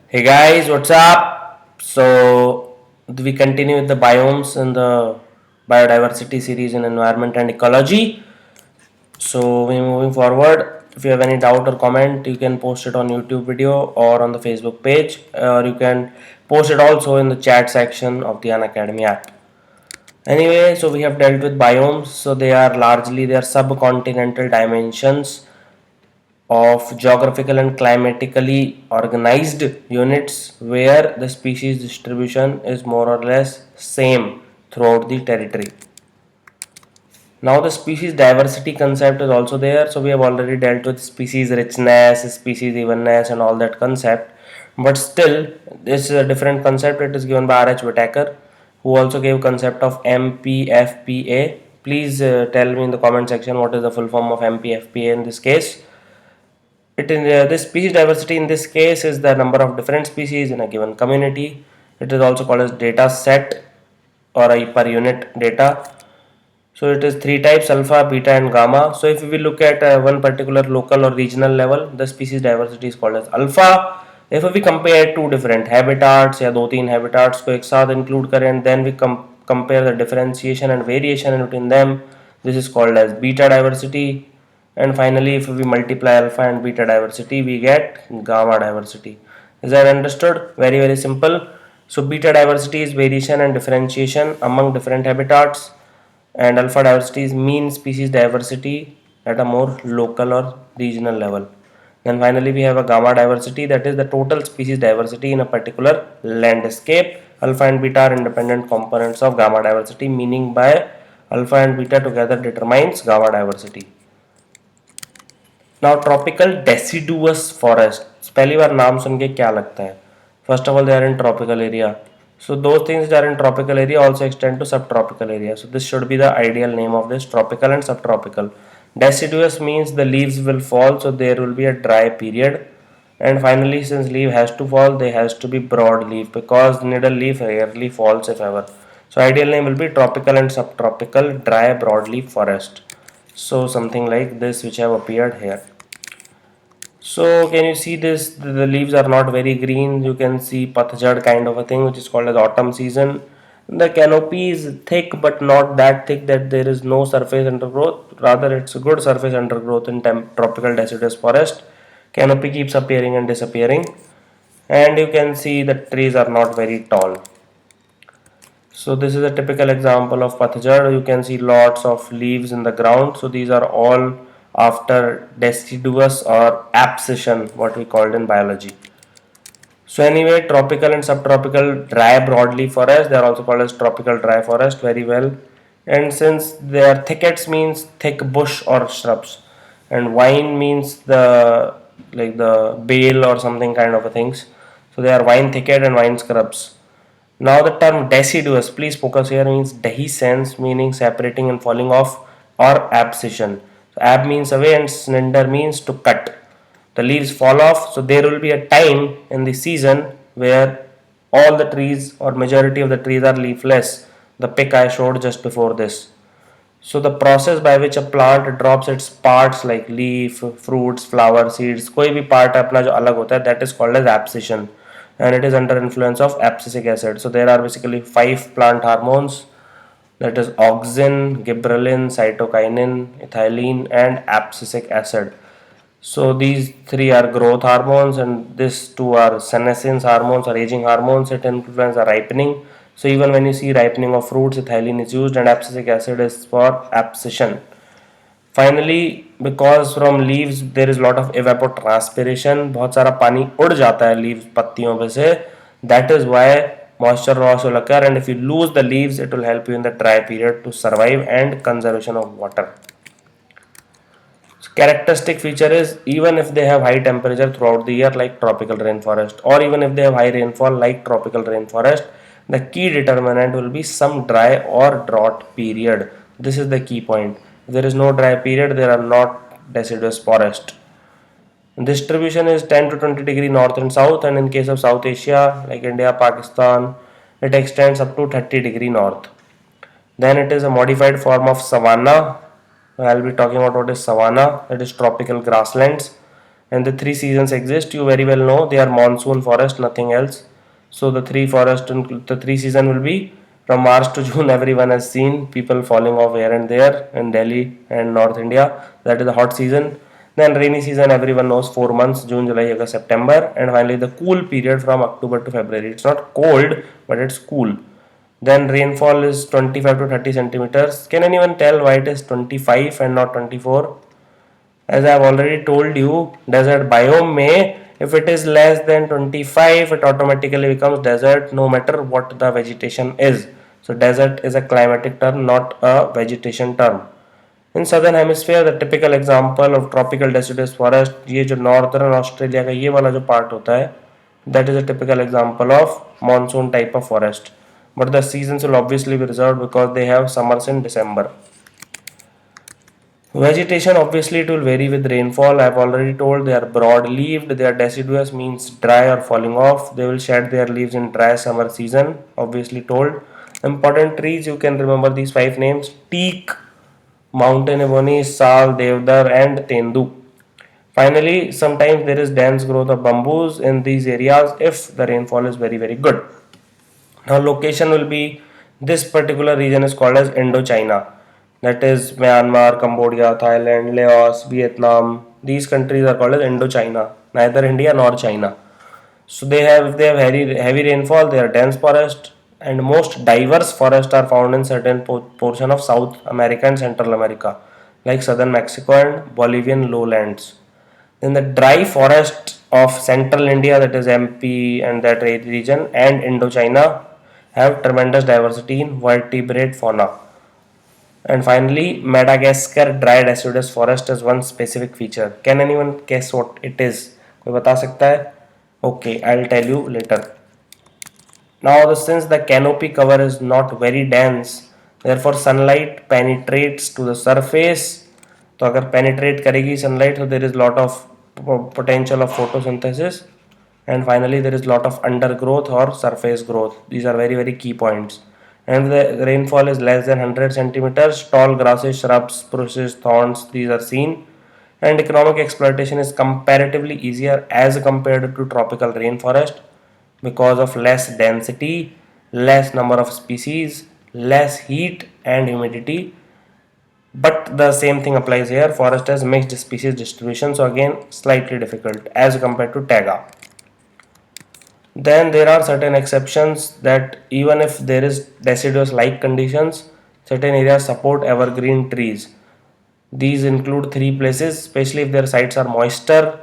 Hey guys, what's up? So we continue with the biomes in the biodiversity series in environment and ecology. So we're moving forward. If you have any doubt or comment, you can post it on YouTube video or on the Facebook page, or you can post it also in the chat section of the Unacademy app. Anyway, so we have dealt with biomes. So they are largely their subcontinental dimensions of geographical and climatically organized units where the species distribution is more or less same throughout the territory. Now the species diversity concept is also there. So we have already dealt with species richness, species evenness and all that concept. But still, this is a different concept. It is given by R.H. Whitaker, who also gave concept of MPFPA. Please tell me in the comment section what is the full form of MPFPA in this case. This species diversity in this case is the number of different species in a given community. It is also called as data set or a per unit data. So it is three types: alpha, beta and gamma. So if we look at one particular local or regional level, the species diversity is called as alpha. If we compare two different habitats या दो तीन habitats को एक साथ include करें and then we compare the differentiation and variation in between them, this is called as beta diversity. And finally, if we multiply alpha and beta diversity, we get gamma diversity. Is that understood? Very simple. So beta diversity is variation and differentiation among different habitats, and alpha diversity is mean species diversity at a more local or regional level. Then finally we have a gamma diversity, that is the total species diversity in a particular landscape. Alpha and beta are independent components of gamma diversity, meaning by alpha and beta together determines gamma diversity. Now tropical deciduous forest, पहली बार नाम सुन के क्या लगता है? First of all they are in tropical area, so those things which are in tropical area also extend to subtropical area, so this should be the ideal name of this: tropical and subtropical. Deciduous means the leaves will fall, so there will be a dry period. And finally, since leaf has to fall, there has to be broad leaf because middle leaf rarely falls if ever, so ideal name will be tropical and subtropical dry broadleaf forest. So something like this which have appeared here. So can you see this? The leaves are not very green. You can see patjhad kind of a thing which is called as autumn season. The canopy is thick but not that thick that there is no surface undergrowth. Rather, it's a good surface undergrowth in tropical deciduous forest. Canopy keeps appearing and disappearing, and you can see the trees are not very tall. So this is a typical example of patjhad. You can see lots of leaves in the ground. So these are all after deciduous or abscission, what we called in biology. So anyway, tropical and subtropical dry broadleaf forest, they are also called as tropical dry forest, very well. And since they are thickets means thick bush or shrubs, and vine means the like the bale or something kind of a things. So they are vine thicket and vine scrubs. Now the term deciduous, please focus here, means dehiscence, meaning separating and falling off, or abscission. So ab means away and slender means to cut. The leaves fall off, so there will be a time in the season where all the trees or majority of the trees are leafless. The pic I showed just before this. So the process by which a plant drops its parts like leaf, fruits, flower, seeds, कोई भी part अपना जो अलग होता है, that is called as abscission, and it is under influence of abscisic acid. So there are basically 5 plant hormones, that is auxin, gibberellin, cytokinin, ethylene and abscisic acid. So these 3 are growth hormones and these 2 are senescence hormones or aging hormones. It influence the ripening. So even when you see ripening of fruits, ethylene is used and abscisic acid is for abscission. Finally, because from leaves there is lot of evapotranspiration, बहुत सारा पानी उड़ जाता है leaves पत्तियों पे से, that is why moisture loss will occur, and if you lose the leaves it will help you in the dry period to survive and conservation of water. So characteristic feature is, even if they have high temperature throughout the year like tropical rainforest, or even if they have high rainfall like tropical rainforest, the key determinant will be some dry or drought period. This is the key point. If there is no dry period, there are not deciduous forest. Distribution is 10 to 20 degree north and south, and in case of South Asia like India, Pakistan, it extends up to 30 degree north. Then it is a modified form of savanna. I'll be talking about what is savanna, that is tropical grasslands. And the three seasons exist, you very well know, they are monsoon forest, nothing else. So the the three season will be from March to June. Everyone has seen people falling off here and there in Delhi and North India. That is the hot season. Then rainy season, everyone knows, 4 months: June, July, August, September, and finally the cool period from October to February. It's not cold, but it's cool. Then rainfall is 25 to 30 centimeters. Can anyone tell why it is 25 and not 24? As I have already told you, desert biome may, if it is less than 25, it automatically becomes desert no matter what the vegetation is. So desert is a climatic term, not a vegetation term. In southern hemisphere, the typical example of tropical deciduous forest, ये जो northern Australia का ये वाला जो part होता है, that is a typical example of monsoon type of forest. But the seasons will obviously be reserved because they have summers in December. Vegetation, obviously it will vary with rainfall. I have already told they are broad leaved, they are deciduous, means dry or falling off. They will shed their leaves in dry summer season, obviously told. Important trees, you can remember these five names: teak, mountain ebony, sal, devdar, and tendu. Finally, sometimes there is dense growth of bamboos in these areas if the rainfall is very good. Now location will be, this particular region is called as Indochina. That is Myanmar, Cambodia, Thailand, Laos, Vietnam. These countries are called as Indochina, neither India nor China. So they have heavy rainfall, they are dense forest, and most diverse forests are found in certain portion of South America and Central America, like southern Mexico and Bolivian lowlands. Then the dry forest of central India, that is MP and that region, and Indochina have tremendous diversity in vertebrate fauna. And finally, Madagascar dry deciduous forest is one specific feature. Can anyone guess what it is? कोई बता सकता है? Okay, I'll tell you later. Now, since the canopy cover is not very dense, therefore sunlight penetrates to the surface. तो अगर penetrate करेगी sunlight, so there is lot of potential of photosynthesis, and finally there is lot of undergrowth or surface growth. These are very key points. And the rainfall is less than 100 centimeters. Tall grasses, shrubs, spruces, thorns, these are seen. And economic exploitation is comparatively easier as compared to tropical rainforest because of less density, less number of species, less heat and humidity. But the same thing applies here. Forest has mixed species distribution, so again slightly difficult as compared to taiga. Then there are certain exceptions, that even if there is deciduous like conditions, certain areas support evergreen trees. These include three places, especially if their sites are moister,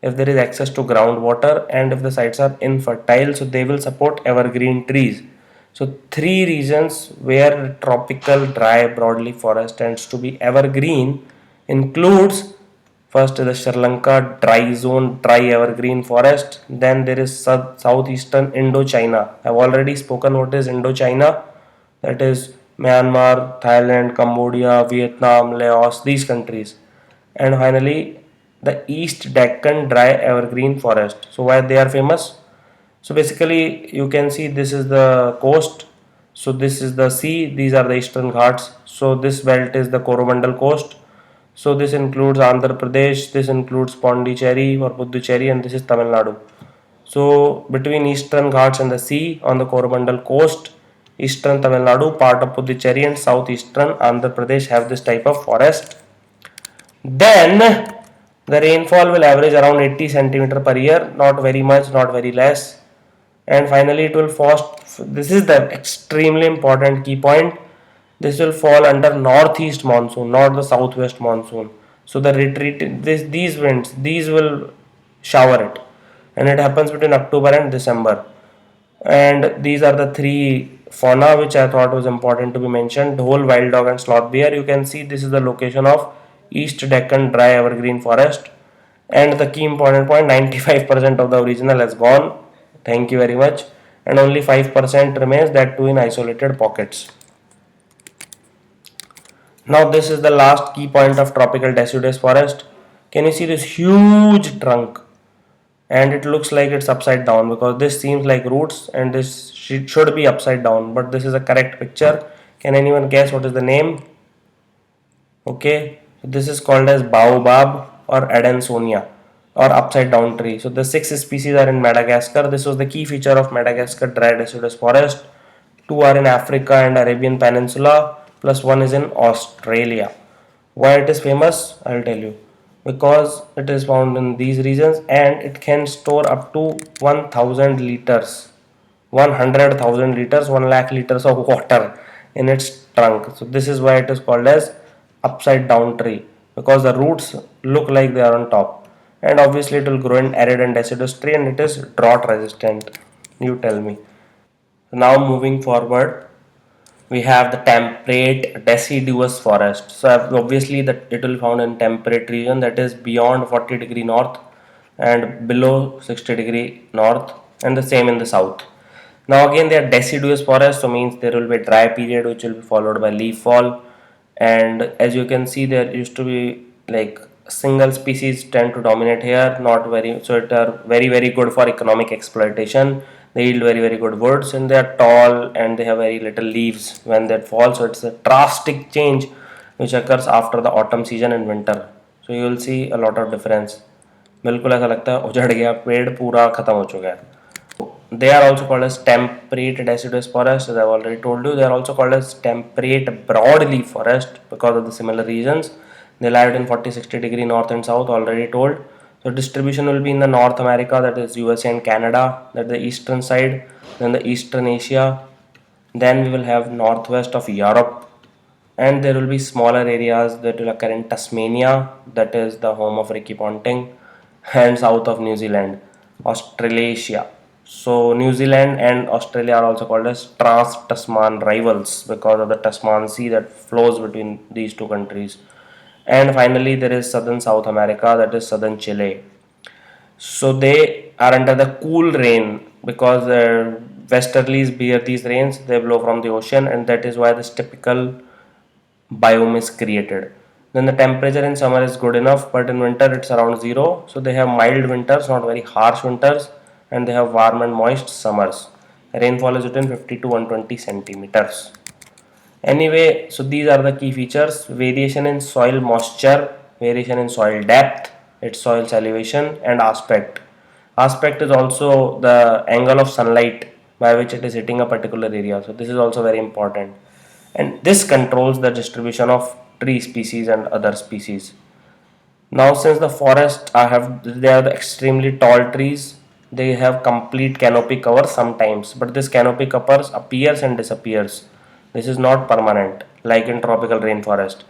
if there is access to groundwater, and if the sites are infertile, so they will support evergreen trees. So three regions where tropical dry broadleaf forest tends to be evergreen includes, first is the Sri Lanka dry zone dry evergreen forest. Then there is southeastern Indochina. I have already spoken what is Indochina. That is Myanmar, Thailand, Cambodia, Vietnam, Laos, these countries. And finally the East Deccan dry evergreen forest. So why they are famous? So basically you can see this is the coast. So this is the sea, these are the eastern ghats. So this belt is the Coromandel coast. So this includes Andhra Pradesh, this includes Pondicherry or Puducherry, and this is Tamil Nadu. So between eastern ghats and the sea on the Coromandel coast, eastern Tamil Nadu, part of Puducherry and southeastern Andhra Pradesh have this type of forest. Then the rainfall will average around 80 centimeter per year, not very much, not very less. And finally it will this is the extremely important key point, this will fall under northeast monsoon, not the southwest monsoon. So the these winds, these will shower it, and it happens between October and December. And these are the three fauna which I thought was important to be mentioned: dhole, wild dog, and sloth bear. You can see this is the location of East Deccan dry evergreen forest. And the key important point: 95% of the original has gone. Thank you very much. And only 5% remains, that too in isolated pockets. Now this is the last key point of tropical deciduous forest. Can you see this huge trunk? And it looks like it's upside down because this seems like roots and this should be upside down, but this is a correct picture. Can anyone guess what is the name? Okay, so this is called as baobab or Adansonia. or upside down tree. So the 6 species are in Madagascar. This was the key feature of Madagascar dry deciduous forest. 2 are in Africa and Arabian Peninsula, plus 1 is in Australia. Why it is famous? I'll tell you. Because it is found in these regions and it can store up to 1000 liters, 100,000 liters, 1 lakh liters of water in its trunk. So this is why it is called as upside down tree, because the roots look like they are on top, and obviously it will grow in arid and deciduous tree, and it is drought resistant. You tell me. Now moving forward, we have the temperate deciduous forest. So obviously that it will found in temperate region, that is beyond 40 degree north and below 60 degree north, and the same in the south. Now again they are deciduous forest, so means there will be a dry period which will be followed by leaf fall, and as you can see there used to be like single species tend to dominate here, not very, so it are very good for economic exploitation. They yield very good woods, and they are tall and they have very little leaves when they fall. So it's a drastic change which occurs after the autumn season and winter. So you will see a lot of difference. बिल्कुल ऐसा लगता है उजड़ गया पेड़, पूरा खत्म हो चुका है. They are also called as temperate deciduous forest, as I've already told you. They are also called as temperate broadleaf forest because of the similar reasons. They lie in 40-60 degree north and south, already told. So distribution will be in the North America, that is USA and Canada, that is the eastern side, then the Eastern Asia, then we will have northwest of Europe, and there will be smaller areas that will occur in Tasmania, that is the home of Ricky Ponting, and south of New Zealand, Australasia. So New Zealand and Australia are also called as trans-Tasman rivals because of the Tasman Sea that flows between these two countries. And finally there is southern South America, that is southern Chile. So they are under the cool rain because westerlies bear these rains, they blow from the ocean, and that is why this typical biome is created. Then the temperature in summer is good enough, but in winter it's around zero. So they have mild winters, not very harsh winters, and they have warm and moist summers. Rainfall is between 50 to 120 centimeters. Anyway, so these are the key features: variation in soil moisture, variation in soil depth, its soil elevation, and aspect. Aspect is also the angle of sunlight by which it is hitting a particular area. So this is also very important, and this controls the distribution of tree species and other species. Now since the forest they are the extremely tall trees, they have complete canopy cover sometimes, but this canopy cover appears and disappears. This is not permanent like in tropical rainforest.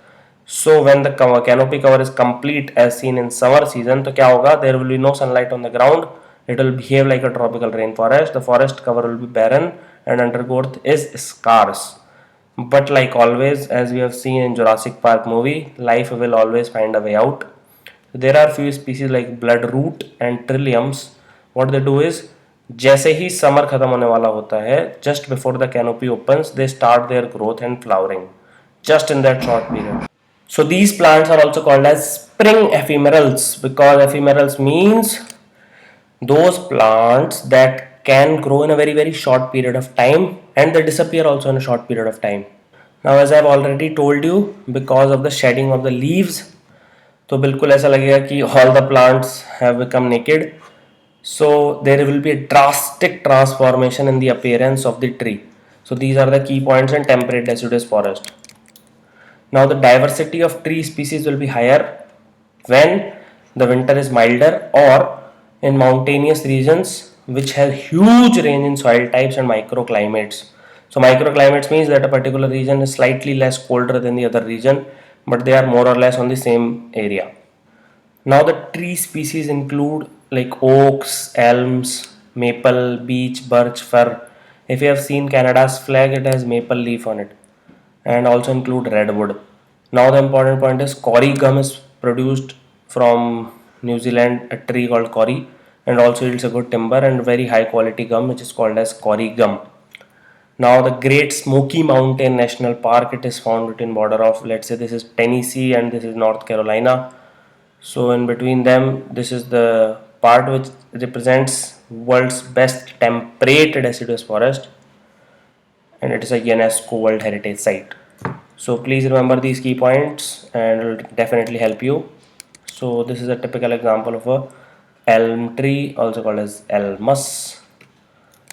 So when the canopy cover is complete as seen in summer season, तो क्या होगा, there will be no sunlight on the ground, it will behave like a tropical rainforest, the forest cover will be barren and undergrowth is scarce. But like always, as we have seen in Jurassic Park movie, life will always find a way out. There are few species like bloodroot and trilliums. What they do is, जैसे ही summer खत्म होने वाला होता है, just before the canopy opens, they start their growth and flowering, just in that short period. So these plants are also called as spring ephemerals, because ephemerals means those plants that can grow in a very short period of time and they disappear also in a short period of time. Now as I have already told you, because of the shedding of the leaves, तो बिल्कुल ऐसा लगेगा कि all the plants have become naked. So there will be a drastic transformation in the appearance of the tree. So these are the key points in temperate deciduous forest. Now the diversity of tree species will be higher when the winter is milder, or in mountainous regions which have huge range in soil types and microclimates. So microclimates means that a particular region is slightly less colder than the other region, but they are more or less on the same area. Now the tree species include like oaks, elms, maple, beech, birch, fir. If you have seen Canada's flag, it has maple leaf on it, and also include redwood. Now the important point is Cory gum is produced from New Zealand, a tree called Cory, and also yields a good timber and very high quality gum which is called as Cory gum. Now the Great Smoky Mountain National Park, it is found between border of, let's say this is Tennessee and this is North Carolina. So in between them, this is the part which represents world's best temperate deciduous forest, and it is a UNESCO World Heritage Site. So please remember these key points and it will definitely help you. So this is a typical example of a elm tree, also called as elmus.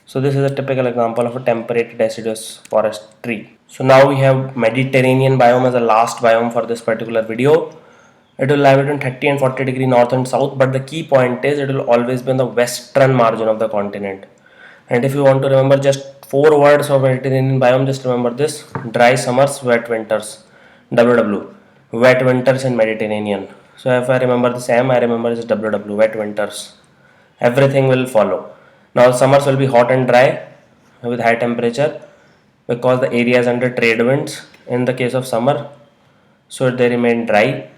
So this is a typical example of a temperate deciduous forest tree. So now we have Mediterranean biome as the last biome for this particular video. It will lie between 30 and 40 degree north and south, but the key point is it will always be on the western margin of the continent. And if you want to remember just 4 words of Mediterranean biome, just remember this: dry summers, wet winters. WW, wet winters in Mediterranean. So if I remember the same, I remember this WW, wet winters. Everything will follow. Now summers will be hot and dry with high temperature because the area is under trade winds in the case of summer, so they remain dry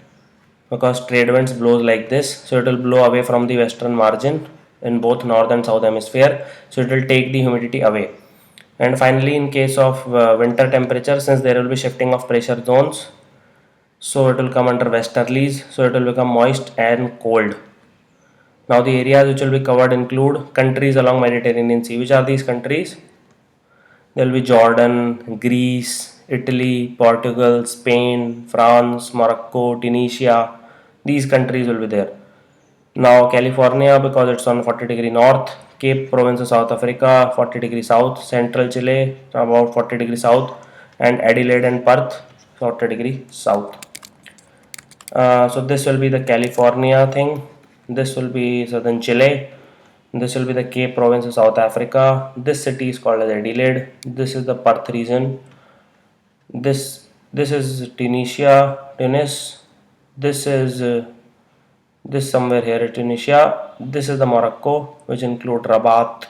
because trade winds blows like this, so it will blow away from the western margin in both north and south hemisphere, so it will take the humidity away. And finally, in case of winter temperature, since there will be shifting of pressure zones, so it will come under westerlies, so it will become moist and cold. Now the areas which will be covered include countries along Mediterranean Sea. Which are these countries? There will be Jordan, Greece, Italy, Portugal, Spain, France, Morocco, Tunisia. These countries will be there. Now California, because it's on 40 degree north, Cape Province of South Africa 40 degree south, Central Chile about 40 degree south, and Adelaide and Perth 40 degree south. So this will be the California thing. This will be southern Chile. This will be the Cape Province of South Africa. This city is called as Adelaide. This is the Perth region. This is Tunisia, Tunis. This is this somewhere here is Tunisia. This is the Morocco, which include Rabat,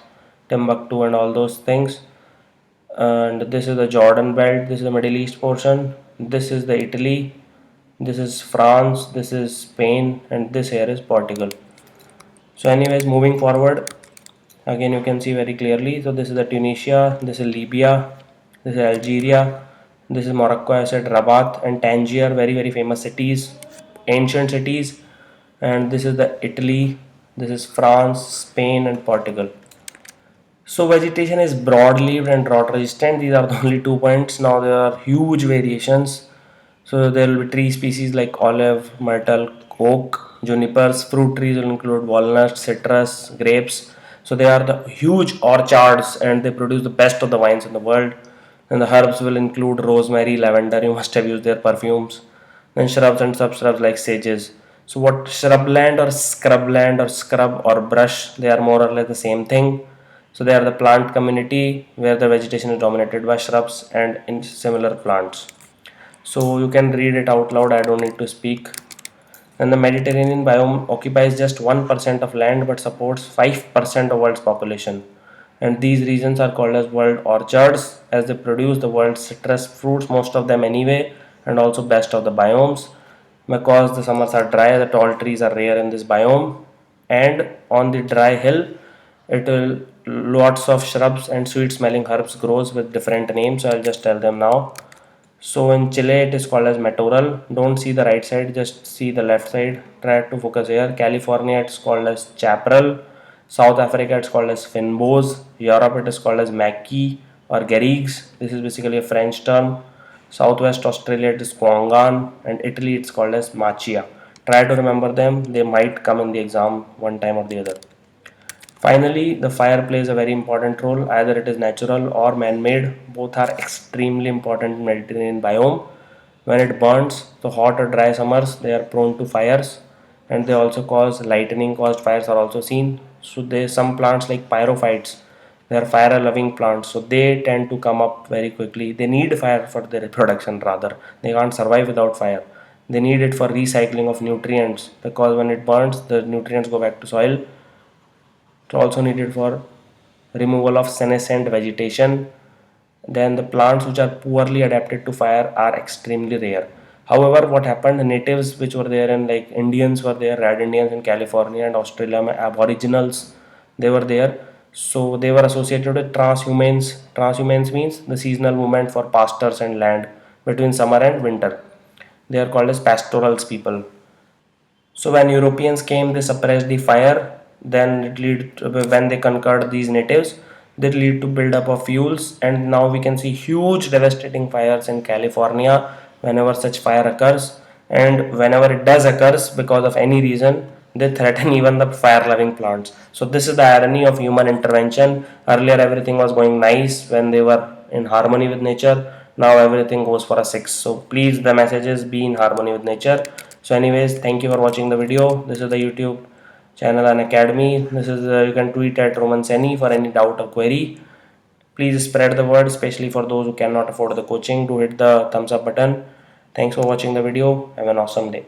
Timbuktu, and all those things. And this is the Jordan belt. This is the Middle East portion. This is the Italy. This is France. This is Spain, and this here is Portugal. So, anyways, moving forward, again you can see very clearly. So this is the Tunisia. This is Libya. This is Algeria. This is Morocco. I said Rabat and Tangier, very famous cities, ancient cities. And this is the Italy. This is France, Spain, and Portugal. So vegetation is broad-leaved and drought resistant. These are the only 2 points. Now there are huge variations. So there will be tree species like olive, myrtle, oak, junipers. Fruit trees will include walnuts, citrus, grapes. So they are the huge orchards and they produce the best of the wines in the world. And the herbs will include rosemary, lavender. You must have used their perfumes. Then shrubs and subshrubs like sages. So what shrubland or scrubland or scrub or brush, they are more or less the same thing. So they are the plant community where the vegetation is dominated by shrubs and in similar plants. So you can read it out loud, I don't need to speak. And the Mediterranean biome occupies just 1% of land but supports 5% of world's population. And these regions are called as world orchards as they produce the world's citrus fruits, most of them anyway, and also best of the biomes. Because the summers are dry, the tall trees are rare in this biome, and on the dry hill it will lots of shrubs and sweet smelling herbs grows with different names, so I'll just tell them now. So in Chile it is called as matorral. Don't see the right side, just see the left side. Try to focus here. California it's called as chaparral. South Africa it's called as fynbos. Europe it is called as maquis or garrigues. This is basically a French term. Southwest Australia it is quangan, and Italy it's called as machia. Try to remember them. They might come in the exam one time or the other. Finally, the fire plays a very important role. Either it is natural or man-made. Both are extremely important in Mediterranean biome. When it burns, the hot or dry summers, they are prone to fires, and they also cause lightning caused fires are also seen. So there some plants like pyrophytes. They are fire-loving plants, so they tend to come up very quickly. They need fire for their reproduction rather. They can't survive without fire. They need it for recycling of nutrients because when it burns, the nutrients go back to soil. It's also needed for removal of senescent vegetation. Then the plants which are poorly adapted to fire are extremely rare. However, what happened, the natives which were there and like Indians were there, red Indians in California and Australia, aboriginals, they were there. So they were associated with transhumans. Transhumans means the seasonal movement for pastures and land between summer and winter. They are called as pastorals people. So when Europeans came, they suppressed the fire. Then it lead to, when they conquered these natives, they lead to build up of fuels. And now we can see huge devastating fires in California whenever such fire occurs. And whenever it does occurs because of any reason, they threaten even the fire loving plants. So this is the irony of human intervention. Earlier everything was going nice when they were in harmony with nature. Now everything goes for a 6. So please, the message is be in harmony with nature. So anyways, thank you for watching the video. This is the YouTube channel Unacademy. This is you can tweet at Roman Saini for any doubt or query. Please spread the word, especially for those who cannot afford the coaching, to hit the thumbs up button. Thanks for watching the video. Have an awesome day.